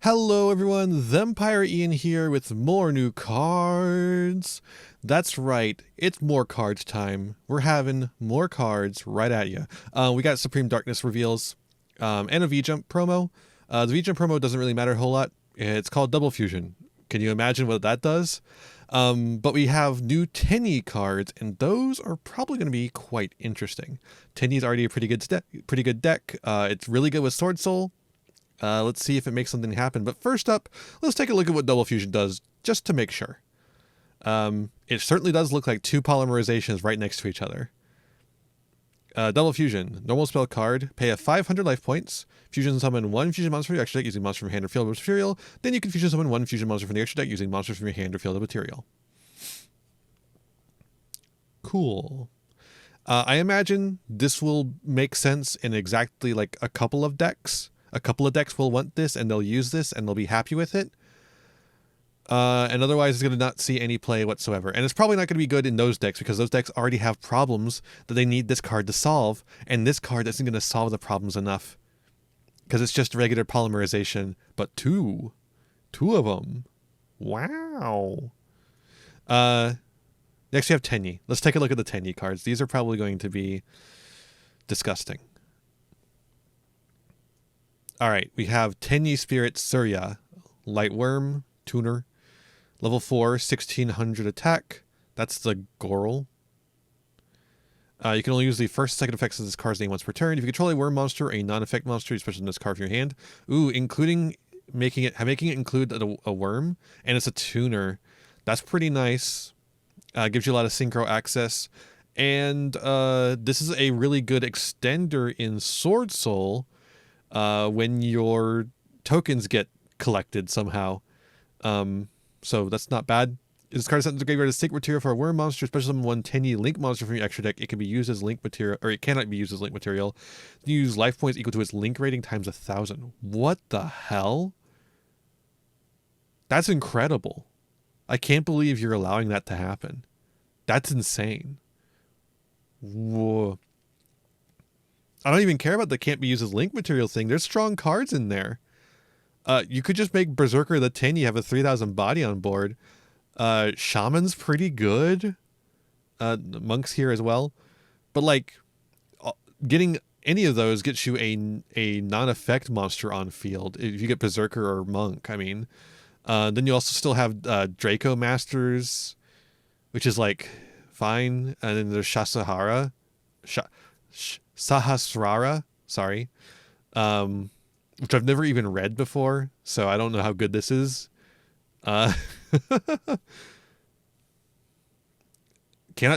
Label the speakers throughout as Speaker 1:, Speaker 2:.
Speaker 1: Hello everyone, Thempire Ian here with more new cards. That's right, it's more cards time. We're having more cards right at you. We got Supreme Darkness reveals and a V-Jump promo. The V-Jump promo doesn't really matter a whole lot. It's called Double Fusion. Can you imagine what that does? But we have new Tenyi cards, and those are probably going to be quite interesting. Tenyi is already a pretty good deck. It's really good with Swordsoul. Let's see if it makes something happen. But first up, let's take a look at what Double Fusion does, just to make sure. It certainly does look like two polymerizations right next to each other. Double Fusion. Normal spell card. Pay a 500 life points. Fusion summon one fusion monster from your extra deck using monster from hand or field of material. Then you can fusion summon one fusion monster from the extra deck using monsters from your hand or field of material. Cool. I imagine this will make sense in exactly like a couple of decks. A couple of decks will want this and they'll use this and they'll be happy with it. And otherwise it's going to not see any play whatsoever. And it's probably not going to be good in those decks because those decks already have problems that they need this card to solve. And this card isn't going to solve the problems enough. Because it's just regular polymerization. But two of them. Wow. Next we have Tenyi. Let's take a look at the Tenyi cards. These are probably going to be disgusting. Alright, we have Tenyi Spirit Surya, Light Worm, Tuner, level 4, 1600 attack. That's the Goral. You can only use the first and second effects of this card's name once per turn. If you control a worm monster or a non-effect monster, you special this card from your hand. Ooh, including making it include a worm, and it's a tuner. That's pretty nice. Gives you a lot of synchro access. And this is a really good extender in Swordsoul. When your tokens get collected somehow. So that's not bad. This card is sent to the graveyard as sync material for a worm monster, special summon one Tenyi link monster from your extra deck. It can be used as link material, or it cannot be used as link material. You use life points equal to its link rating times 1,000. What the hell? That's incredible. I can't believe you're allowing that to happen. That's insane. Whoa. I don't even care about the can't be used as link material thing. There's strong cards in there. You could just make Berserker the Tenyi have a 3,000 body on board. Shaman's pretty good. Monks here as well. But like, getting any of those gets you a non-effect monster on field. If you get Berserker or Monk, I mean. Then you also still have Draco Masters, which is like fine. And then there's Sahasrara, sorry, which I've never even read before, so I don't know how good this is. Cannot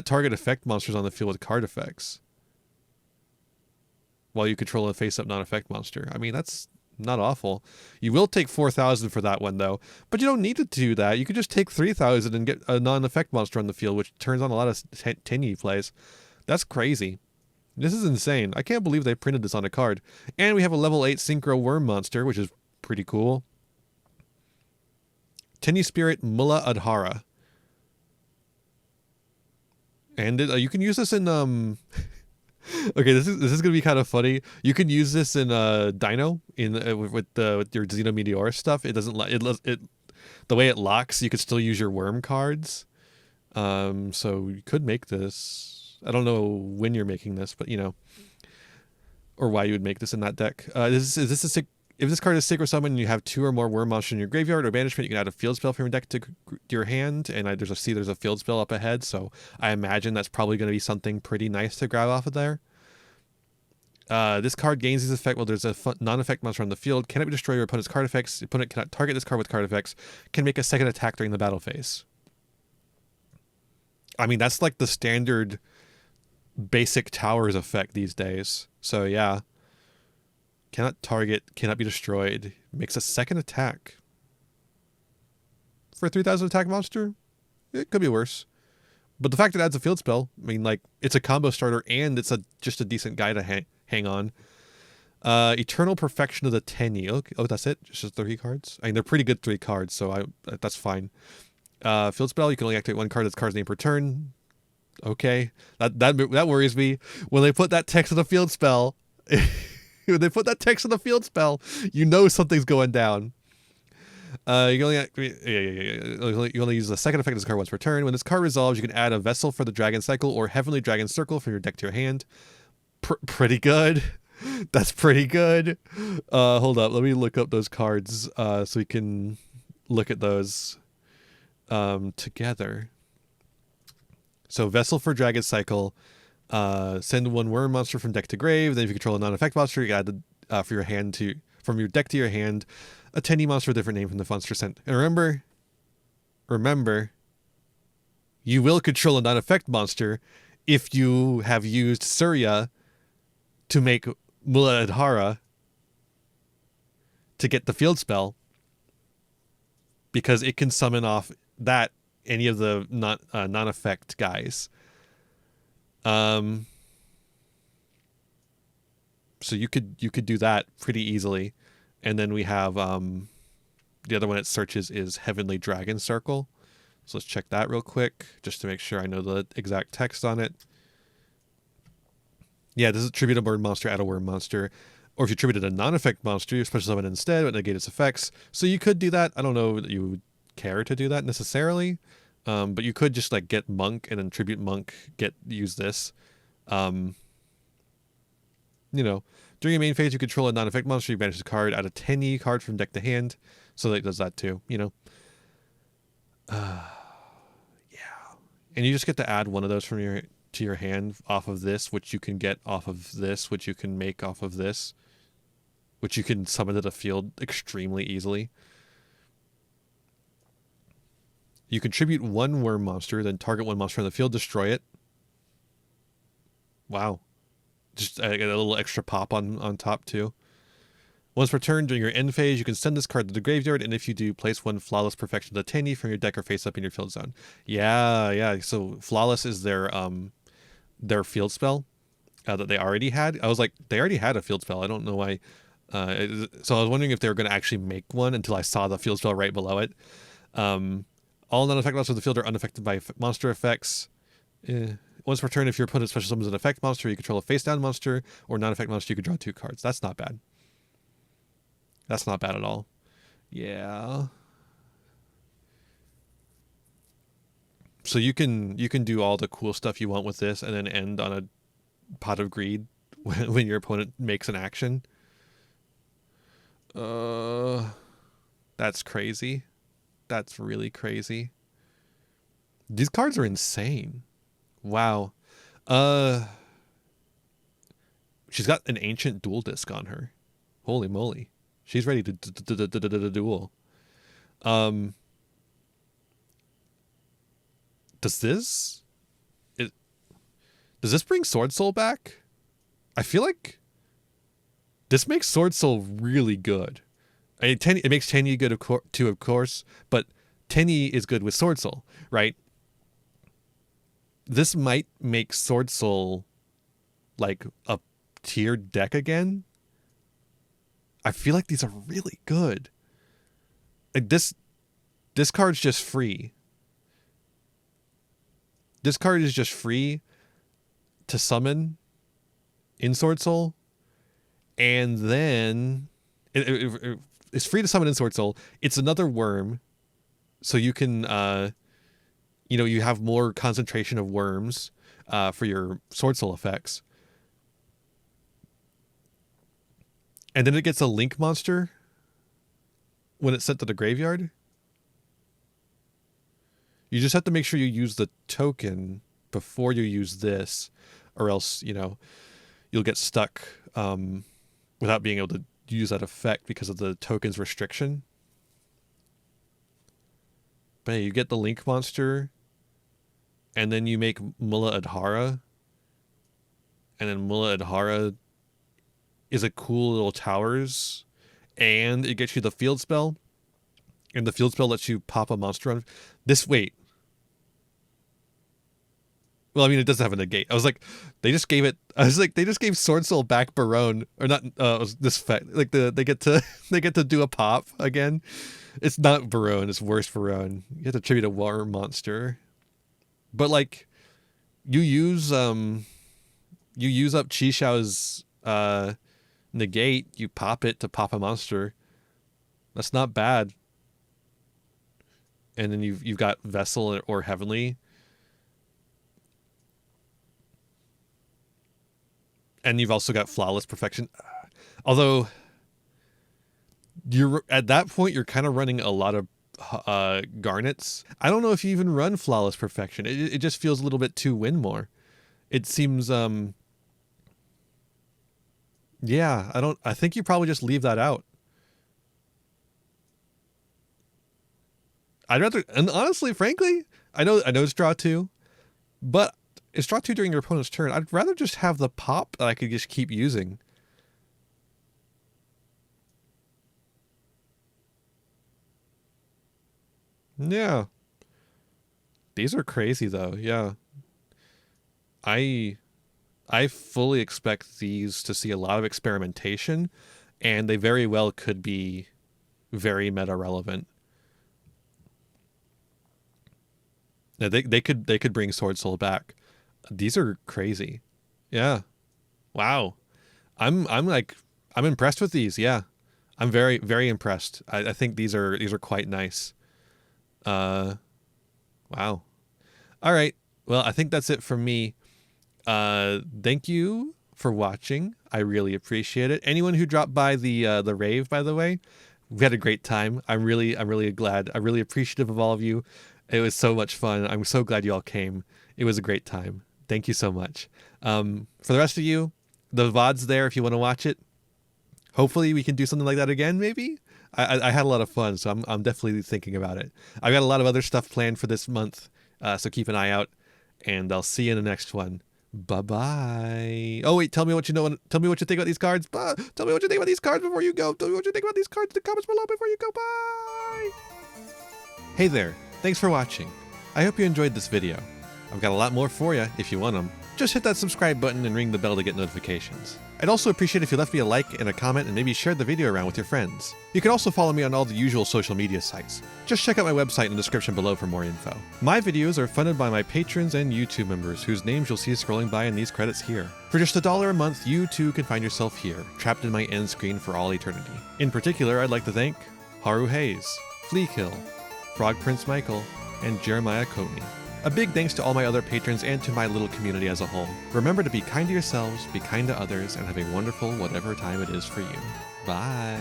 Speaker 1: target effect monsters on the field with card effects while you control a face-up non-effect monster. I mean, that's not awful. You will take 4,000 for that one, though, but you don't need to do that. You could just take 3,000 and get a non-effect monster on the field, which turns on a lot of Tenyi plays. That's crazy. This is insane. I can't believe they printed this on a card. And we have a level 8 Synchro Worm monster, which is pretty cool. Tenyi Spirit Mulla Adhara. And you can use this in... Okay, this is going to be kind of funny. You can use this in Dino with your Xeno Meteor stuff. It doesn't... the way it locks, you could still use your worm cards. So you could make this... I don't know when you're making this, but you know, or why you would make this in that deck. If this card is Sacred Summon and you have 2 or more worm monsters in your graveyard or banishment, you can add a field spell from your deck to your hand. And there's a field spell up ahead, so I imagine that's probably going to be something pretty nice to grab off of there. This card gains this effect while there's a non-effect monster on the field. Cannot be destroyed your opponent's card effects. Your opponent cannot target this card with card effects. Can make a second attack during the battle phase. I mean, that's like the standard basic towers effect these days. So yeah, cannot target, cannot be destroyed, makes a second attack for a 3,000 attack monster. It could be worse, but the fact it adds a field spell, I mean, like, it's a combo starter and it's just a decent guy to hang on. Eternal Perfection of the Tenyi. Okay. Oh, that's it, just 3 cards. I mean, they're pretty good 3 cards, so that's fine. Field spell, you can only activate 1 card that's card's name per turn. Okay, that worries me. When they put that text on the field spell, when they put that text on the field spell, you know something's going down. You only use the second effect of this card once per turn. When this card resolves, you can add a Vessel for the Dragon Cycle or Heavenly Dragon Circle from your deck to your hand. Pretty good. That's pretty good. Hold up. Let me look up those cards so we can look at those together. So Vessel for Dragon Cycle. Send one worm monster from deck to grave. Then if you control a non-effect monster, you add for your hand to from your deck to your hand a Tenyi monster with a different name from the monster sent. And remember, you will control a non-effect monster if you have used Surya to make Mula Adhara to get the field spell, because it can summon off that any of the non-effect guys. So you could do that pretty easily. And then we have the other one it searches is Heavenly Dragon Circle. So let's check that real quick just to make sure I know the exact text on it. Yeah, this is tribute a worm monster, add a worm monster. Or if you tributed a non-effect monster, you special summon instead, but negate its effects. So you could do that. I don't know that you would care to do that necessarily. But you could just like get Monk and then tribute Monk, use this. You know, during your main phase, you control a non-effect monster, you banish the card, add a Tenyi card from deck to hand. So that it does that too, you know. Yeah. And you just get to add one of those from to your hand off of this, which you can get off of this, which you can make off of this, which you can summon to the field extremely easily. You contribute one worm monster, then target one monster on the field, destroy it. Wow. Just get a little extra pop on top too. Once per turn during your end phase, you can send this card to the graveyard, and if you do, place one Flawless Perfection to Tenyi from your deck or face up in your field zone. Yeah. So Flawless is their field spell that they already had. I was like, they already had a field spell. I don't know why. So I was wondering if they were going to actually make one until I saw the field spell right below it. All non-effect monsters in the field are unaffected by monster effects. Once per turn, if your opponent special summons an effect monster, you control a face-down monster or non-effect monster, you can draw 2 cards. That's not bad. That's not bad at all. Yeah. So you can do all the cool stuff you want with this and then end on a Pot of Greed when your opponent makes an action. That's crazy. That's really crazy. These cards are insane. Wow. She's got an Ancient Duel Disc on her. Holy moly. She's ready to duel. Does this bring Swordsoul back? I feel like this makes Swordsoul really good. I mean, it makes Tenyi good too, of course, but Tenyi is good with Swordsoul, right? This might make Swordsoul like a tiered deck again. I feel like these are really good. Like this card's just free. This card is just free to summon in Swordsoul, and then it's free to summon in Swordsoul. It's another worm, so you can you have more concentration of worms for your Swordsoul effects. And then it gets a Link monster when it's sent to the graveyard. You just have to make sure you use the token before you use this, or else, you'll get stuck without being able to use that effect because of the token's restriction. But hey, you get the Link monster, and then you make Mula Adhara, and then Mula Adhara is a cool little towers, and it gets you the field spell, and the field spell lets you pop a monster on this. Wait. Well, I mean, it doesn't have a negate. I was like, they just gave Swordsoul back Barone, or not? This effect, like they get to do a pop again. It's not Barone. It's worse Barone. You have to tribute a war monster, but like, you use up Chishao's negate. You pop it to pop a monster. That's not bad. And then you've got Vessel or Heavenly. And you've also got Flawless Perfection. Although you're at that point, you're kind of running a lot of garnets. I don't know if you even run Flawless Perfection. It just feels a little bit too win more. It seems yeah, I think you probably just leave that out. I'd rather, and honestly, frankly, I know it's draw 2, but it's draw 2 during your opponent's turn. I'd rather just have the pop that I could just keep using. Yeah. These are crazy though. Yeah. I fully expect these to see a lot of experimentation, and they very well could be very meta relevant. Yeah, they could bring Swordsoul back. These are crazy. Yeah. Wow. I'm impressed with these. Yeah. I'm very impressed. I think these are quite nice. Wow. All right. Well, I think that's it from me. Thank you for watching. I really appreciate it. Anyone who dropped by the rave, by the way, we had a great time. I'm really glad. I'm really appreciative of all of you. It was so much fun. I'm so glad you all came. It was a great time. Thank you so much. For the rest of you, the VOD's there if you want to watch it. Hopefully we can do something like that again, maybe. I had a lot of fun, so I'm definitely thinking about it. I've got a lot of other stuff planned for this month, so keep an eye out, and I'll see you in the next one. Bye-bye. Oh, wait, tell me what you know. Tell me what you think about these cards. Tell me what you think about these cards before you go. Tell me what you think about these cards in the comments below before you go. Bye! Hey there. Thanks for watching. I hope you enjoyed this video. I've got a lot more for you if you want them. Just hit that subscribe button and ring the bell to get notifications. I'd also appreciate if you left me a like and a comment and maybe shared the video around with your friends. You can also follow me on all the usual social media sites. Just check out my website in the description below for more info. My videos are funded by my patrons and YouTube members, whose names you'll see scrolling by in these credits here. For just $1 a month, you too can find yourself here, trapped in my end screen for all eternity. In particular, I'd like to thank Haru Hayes, Fleekill, Frog Prince Michael, and Jeremiah Coatney. A big thanks to all my other patrons and to my little community as a whole. Remember to be kind to yourselves, be kind to others, and have a wonderful whatever time it is for you. Bye.